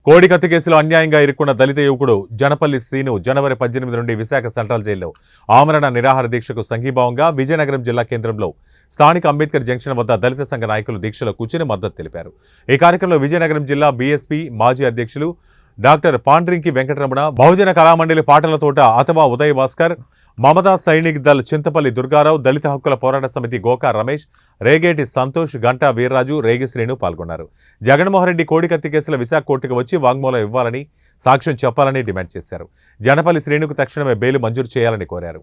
కోడికత్తి కేసులో అన్యాయంగా ఇరుక్కున్న దళిత యువకుడు జనపల్లి శ్రీను జనవరి 18 నుండి విశాఖ సెంట్రల్ జైల్లో ఆమరణ నిరాహార దీక్షకు సంఘీభావంగా విజయనగరం జిల్లా కేంద్రంలో స్థానిక అంబేద్కర్ జంక్షన్ వద్ద దళిత సంఘ నాయకులు దీక్షలో కూర్చుని మద్దతు తెలిపారు। ఈ కార్యక్రమంలో విజయనగరం జిల్లా బీఎస్పీ మాజీ అధ్యక్షులు డాక్టర్ పాండ్రింకి వెంకటరమణ, బహుజన కళామండలి పాటల తోట అథవా ఉదయ్ భాస్కర్, మమతా సైనిక్ దళ్ చింతపల్లి దుర్గారావు, దళిత హక్కుల పోరాట సమితి గోకా రమేష్, రేగేటి సంతోష్, గంటా వీర్రాజు, రేగి శ్రీను పాల్గొన్నారు। జగన్మోహన్ రెడ్డి కోడికత్తి కేసుల విశాఖ కోర్టుకు వచ్చి వాంగ్మూలం ఇవ్వాలని, సాక్ష్యం చెప్పాలని డిమాండ్ చేశారు। జనపల్లి శ్రీనుకు తక్షణమే బెయిల్ మంజూరు చేయాలని కోరారు।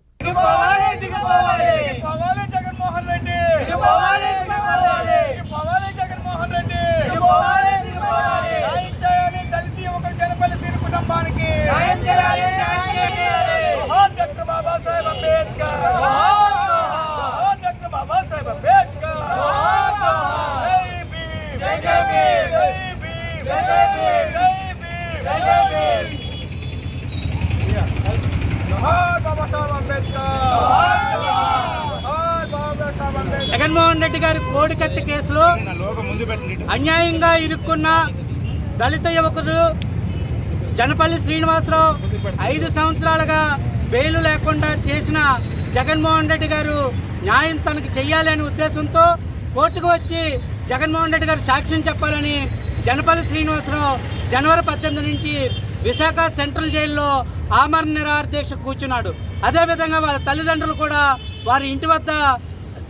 జగన్మోహన్ రెడ్డి గారి కోడికత్తి కేసులో అన్యాయంగా ఇరుక్కున్న దళిత యువకుడు జనపల్లి శ్రీనివాసరావు 5 సంవత్సరాలుగా బెయిల్ లేకుండా చేసిన జగన్మోహన్ రెడ్డి గారు న్యాయం తనకు చెయ్యాలనే ఉద్దేశంతో కోర్టుకు వచ్చి జగన్మోహన్ రెడ్డి గారు సాక్ష్యం చెప్పాలని జనపల్లి శ్రీనివాసరావు జనవరి 18 నుంచి విశాఖ సెంట్రల్ జైల్లో ఆమరణ నిరాహార దీక్ష కూర్చున్నాడు। అదేవిధంగా వాళ్ళ తల్లిదండ్రులు కూడా వారి ఇంటి వద్ద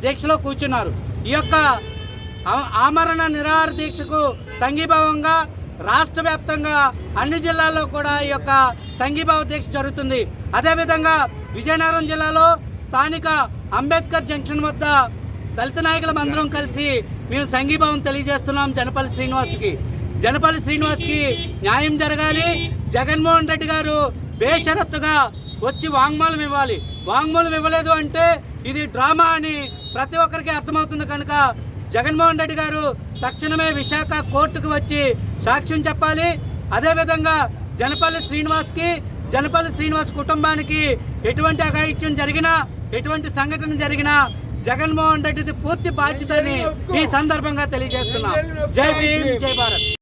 దీక్షలో కూర్చున్నారు। ఈ యొక్క ఆమరణ నిరాహార దీక్షకు సంఘీభావంగా రాష్ట్ర వ్యాప్తంగా అన్ని జిల్లాల్లో కూడా ఈ యొక్క సంఘీభావ దీక్ష జరుగుతుంది। అదేవిధంగా విజయనగరం జిల్లాలో స్థానిక అంబేద్కర్ జంక్షన్ వద్ద దళిత నాయకులం అందరం కలిసి మేము సంఘీభావం తెలియజేస్తున్నాం। జనపల్లి శ్రీనివాస్కి న్యాయం జరగాలి। జగన్మోహన్ రెడ్డి గారు బేషరత్తుగా వచ్చి వాంగ్మూలం ఇవ్వాలి। వాంగ్మూలం ఇవ్వలేదు అంటే ఇది డ్రామా అని ప్రతి ఒక్కరికి అర్థమవుతుంది కనుక జగన్మోహన్ రెడ్డి గారు తక్షణమే విశాఖ కోర్టుకు వచ్చి సాక్ష్యం చెప్పాలి। అదేవిధంగా జనపల్లి శ్రీనివాస్ కుటుంబానికి ఎటువంటి అఘాయిత్యం జరిగినా, ఎటువంటి సంఘటన జరిగినా జగన్మోహన్ రెడ్డిది పూర్తి బాధ్యతని ఈ సందర్భంగా తెలియజేస్తున్నాం। జై భీమ్, జై భారత్।